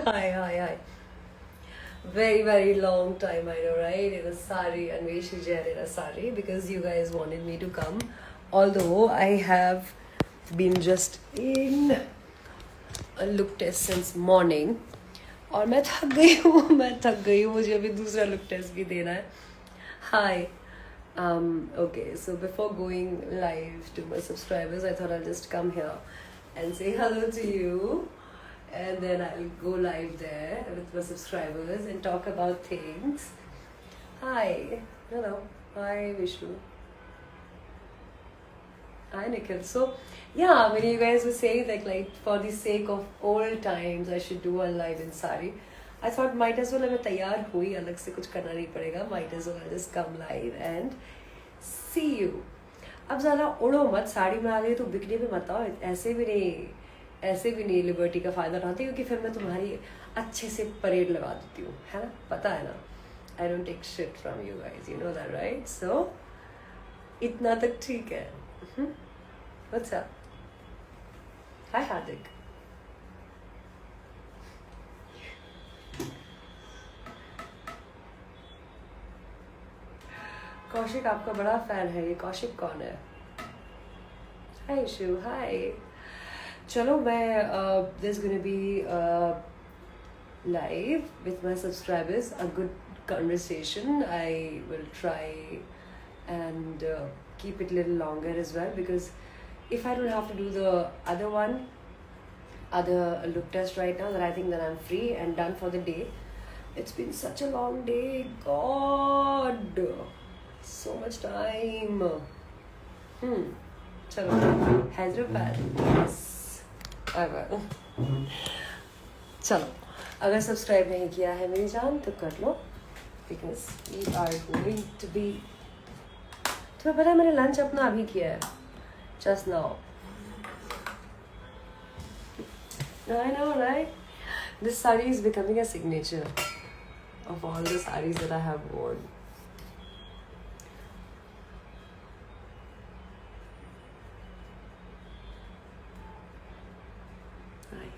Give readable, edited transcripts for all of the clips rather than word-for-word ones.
Hi. Very, very long time, I know, right? In a sari, Anveshi Jain in a sari, because you guys wanted me to come. Although I have been just in a look test since morning. और मैं थक गई हूँ मुझे अभी दूसरा look test भी देना है. Hi. Okay, so before going live to my subscribers, I thought I'll just come here and say hello to you. And then I'll go live there with my subscribers and talk about things. Hi. Hello. Hi, Vishnu. Hi, Nikhil. So, yeah, when you guys were saying that, like, for the sake of old times, I should do a live in sari, I thought might as well मैं तैयार हुई अलग से कुछ करना नहीं पड़ेगा. Might as well I'll just come live and see you. अब ज़्यादा उड़ो मत, साड़ी में आ गई तो बिकने पे मत आओ. ऐसे भी नहीं लिबर्टी का फ़ायदा उठाती, क्योंकि फिर मैं तुम्हारी अच्छे से परेड लगा देती हूँ, है ना? पता है ना? I don't take shit from you guys, you know that, right? So, इतना तक ठीक है. What's up? Hi, Hardik. Kaushik आपका बड़ा फैन है. ये कौशिक कौन है? Hi, Shu. Hi. चलो मैं there's gonna be live with my subscribers, a good conversation. I will try and keep it a little longer as well, because if I don't have to do the other look test right now, then I think that I'm free and done for the day. It's been such a long day. God, so much time. चलो, Hyderabad. Yes, I will. चलो, अगर subscribe नहीं किया है मेरी जान तो कर लो, because we are going to be. तुम्हें पता है मैंने लंच अपना अभी किया है, just now. I know, right? This sari is becoming a signature of all the saris that I have worn. Hi.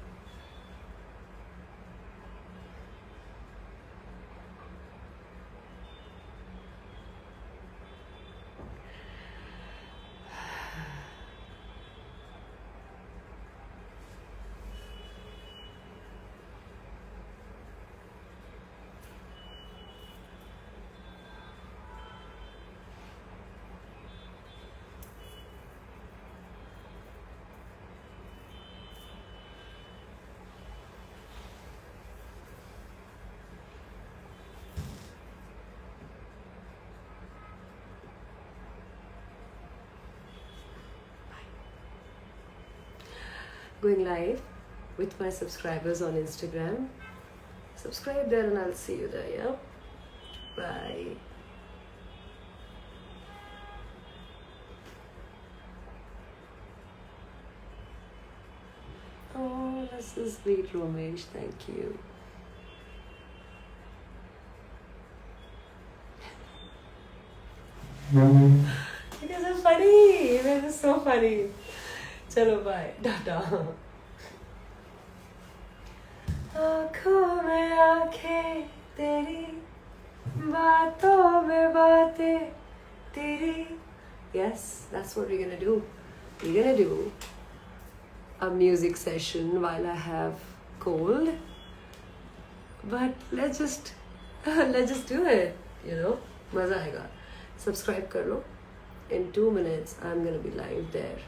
Going live with my subscribers on Instagram. Subscribe there and I'll see you there, yeah? Bye. Oh, this is sweet, Romesh. Thank you. You guys are funny. You guys are so funny. चलो bye, Tata. आँखों में आँखें तेरी, बातों में बातें तेरी. Yes, that's what we're gonna do. We're gonna do a music session while I have cold. But let's just do it, you know. मजा आएगा. Subscribe कर लो. In 2 minutes, I'm gonna be live there.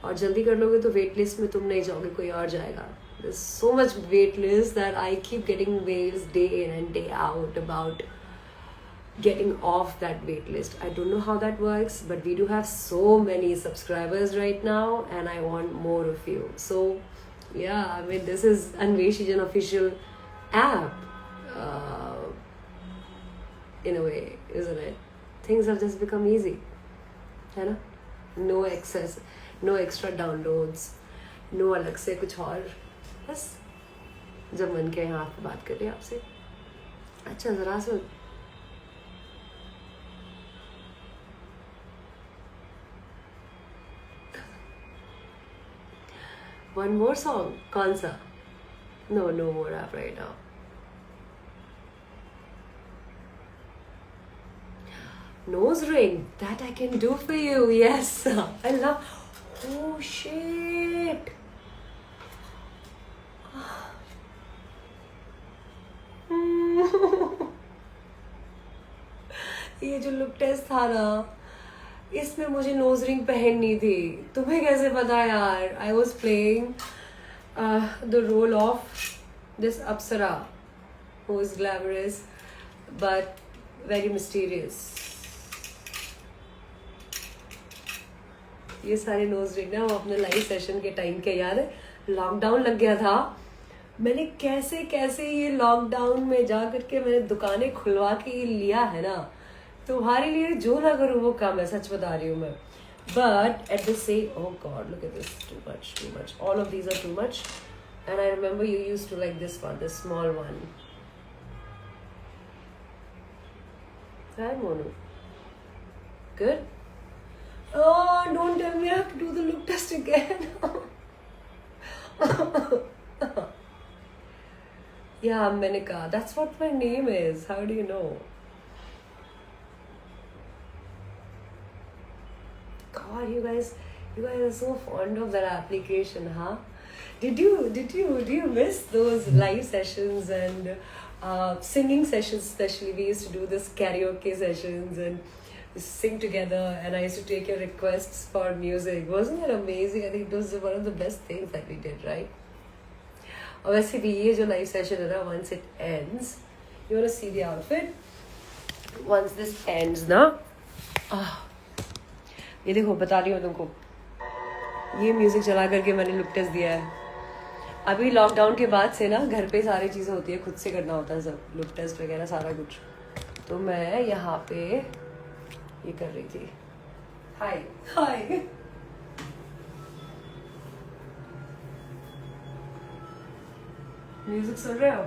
और जल्दी कर लोगे तो wait list में तुम नहीं जाओगे, कोई और जाएगा. There's so much wait list that I keep getting mails day in and day out about getting off that wait list. I don't know how that works, but we do have so many subscribers right now and I want more of you. So yeah, I mean, this is Anveshi Jain official app in a way, isn't it? Things have just become easy, है ना? No excess, no extra downloads, no अलग से कुछ और. बस जब मन के यहाँ पे बात कर रही आपसे. अच्छा, ज़रा सुन. One more song. कौन सा? No, no more rap right now. Nose ring, that I can do for you. Yes, I love. Oh shit. ये जो लुक टेस्ट था ना, इसमें मुझे नोज रिंग पहननी थी. तुम्हें कैसे पता यार? I was playing the role of this apsara who is glamorous but very mysterious. ये सारे नोज रिंग ना वो अपने लाइव सेशन के टाइम के, याद है लॉकडाउन लग गया था, मैंने कैसे कैसे ये लॉकडाउन में जा करके मैंने दुकानें खुलवा के ये लिया है ना. तुम्हारे लिए जो ना करूँ वो काम है, सच बता रही हूँ मैं. But at the same, oh god look at this, too much, all of these are too much. And I remember you used to like this one, this small one. Hi Monu. Good? Oh, don't tell me I have to do the look test again. Yeah, Menika. That's what my name is. How do you know? God, you guys are so fond of that application, huh? Do you miss those live sessions and singing sessions? Especially, we used to do this karaoke sessions and sing together, and I used to take your requests for music. Wasn't that amazing? I think it was one of the best things that we did, right? और वैसे भी ये जो live session है ना, once it ends, you wanna see the outfit? Once this ends ना, ये देखो बता रही हूँ तुमको, ये म्यूजिक चला करके मैंने लुक टेस्ट दिया है. अभी लॉकडाउन के बाद से ना घर पे सारी चीज़ें होती है, खुद से करना होता है सब, लुक टेस्ट वगैरह सारा कुछ. तो मैं यहाँ पे ये कर रही थी. हाय हाय, म्यूजिक सुन रहे हो?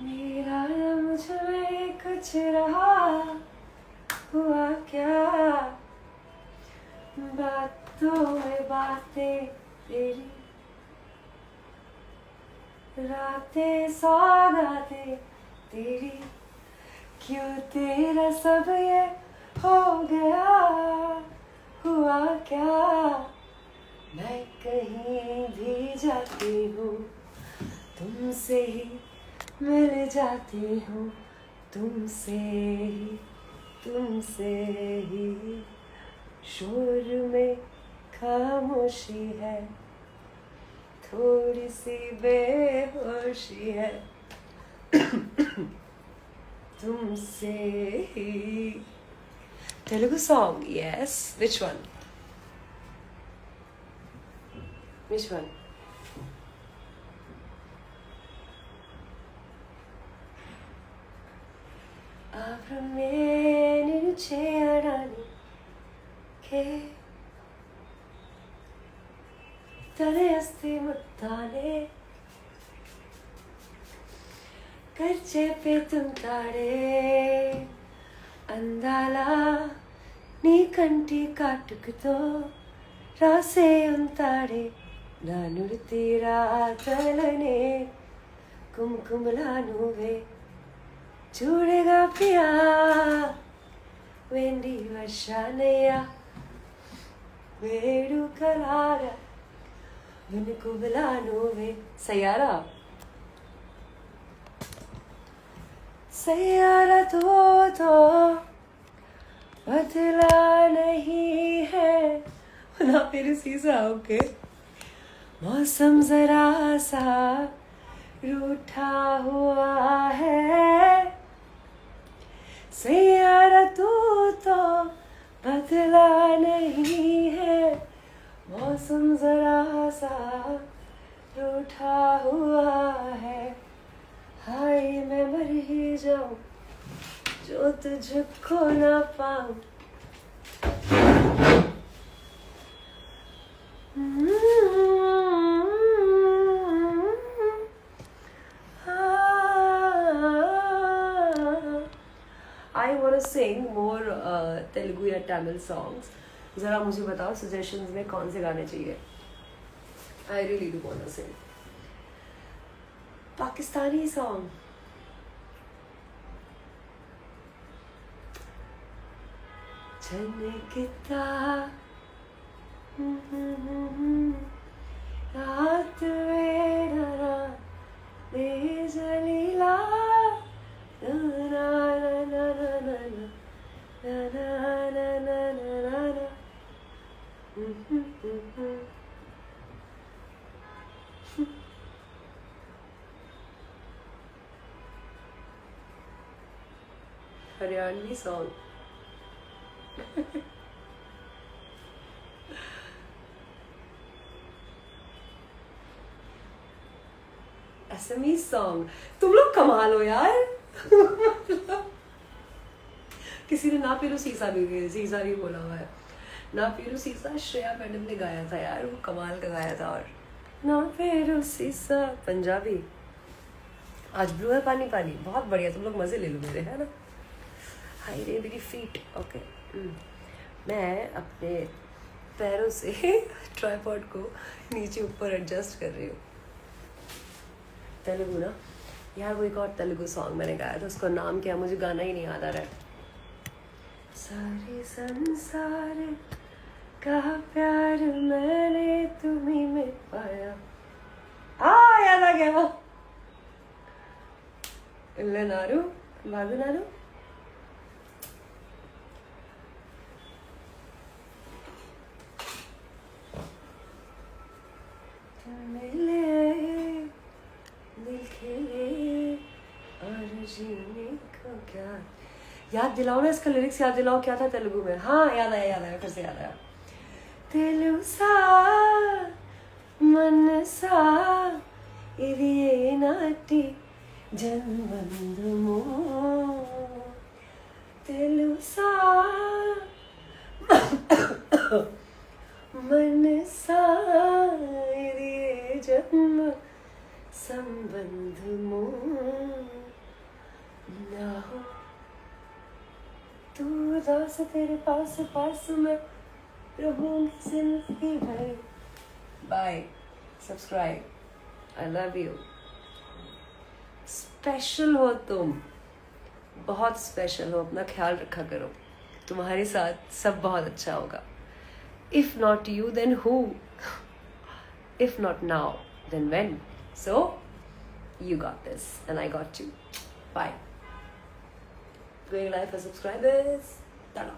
मेरा मुझ में कुछ रहा हुआ क्या, बातों में बातें तेरी, रातें सौगातें तेरी, क्यों तेरा सब ये हो गया, हुआ क्या. मैं कहीं भी जाती हूँ तुमसे ही मिल जाती हूँ, तुमसे ही शोर में खामोशी है, थोड़ी सी बेहोशी है, तुमसे ही. Telugu song, yes. Which one? Which one? నేను చేయడానికి తనేస్తే ముత్తానే కర్చేపే తుంటాడే అందాలా నీ కంటి కాటుకుతో రాసే ఉంటాడే నా నుడితి రాతలనే కుంకుమలా నువ్వే చూడగా ప్రియా వెండి వర్షానయ్యా వేడుకలాగా వెనుకుబలా నువ్వే. సయ్యారా सैयारा तो बदला नहीं है ना फिर सीसा. ओके, मौसम जरा सा रूठा हुआ है, सैयारा तो बदला नहीं है, मौसम जरा सा रूठा हुआ है. हाय मैं मर ही जाऊं जो तुझको ना पाऊं. I want to sing more Telugu या Tamil songs. ज़रा मुझे बताओ suggestions में कौन से गाने चाहिए. I really do want to sing. Pakistani song. Chanekita Raat vera Bejalila Na na na na na na na na na na na. Haryanvi song. Assamese song. तुम लोग कमाल हो यार. किसी ने ना पीरू सीसा भी बोला हुआ है. ना पीरू सीसा श्रेया मैडम ने गाया था यार, वो कमाल का गाया था. और ना पीरू सीसा पंजाबी. आज ब्लू है पानी पानी. बहुत बढ़िया. तुम लोग मजे ले लो मेरे, है ना. हाय रे मेरी फीट. ओके. मैं अपने पैरों से ट्राइपॉड को नीचे ऊपर एडजस्ट कर रही हूँ. तेलुगु ना यार. वो एक और तेलुगु सॉन्ग मैंने गाया था, उसका नाम क्या, मुझे गाना ही नहीं याद आ रहा है. सारे संसार का प्यार मैंने तुम्हीं में पाया. याद आ गया. इल्ले नारू बाबू नारू. मिले दिल खेले और जीने को क्या. याद दिलाओ ना, इसका लिरिक्स याद दिलाओ. क्या था तेलुगु में? हाँ याद आया फिर से याद आया. తెలుసా మనసా ఇది ఏనాటి జన్మబంధమో. తెలుసా మనసా ఇది ఏ జన్మ संबंधमो. ना हो तू उदास, तेरे पास पास मैं रहूंगी जिंदगी भर. Bye. Subscribe. I love you. Special हो तुम, बहुत स्पेशल हो. अपना ख्याल रखा करो. तुम्हारे साथ सब बहुत अच्छा होगा. If not you then who? If not now then when? So, you got this and I got you. Bye. Going live for subscribers. Ta-da.